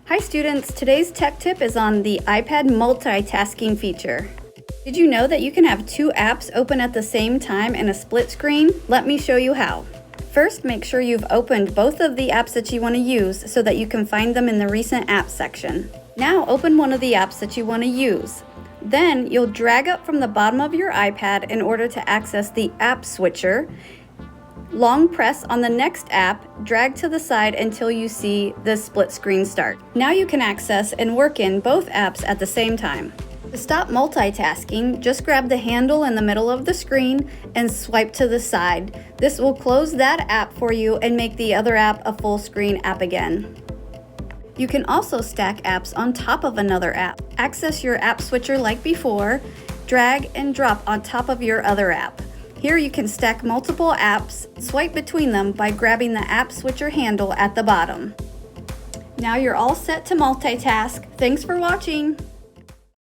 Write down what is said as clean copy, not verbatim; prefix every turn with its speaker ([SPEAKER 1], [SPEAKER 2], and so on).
[SPEAKER 1] Hi students, today's tech tip is on the iPad multitasking feature. Did you know that you can have two apps open at the same time in a split screen? Let me show you how. First, make sure you've opened both of the apps that you want to use so that you can find them in the recent apps section. Now open one of the apps that you want to use. Then you'll drag up from the bottom of your iPad in order to access the app switcher. Long press on the next app, drag to the side until you see the split screen start. Now you can access and work in both apps at the same time. To stop multitasking, just grab the handle in the middle of the screen and swipe to the side. This will close that app for you and make the other app a full screen app again. You can also stack apps on top of another app. Access your app switcher like before, drag and drop on top of your other app. Here you can stack multiple apps, swipe between them by grabbing the app switcher handle at the bottom. Now you're all set to multitask. Thanks for watching.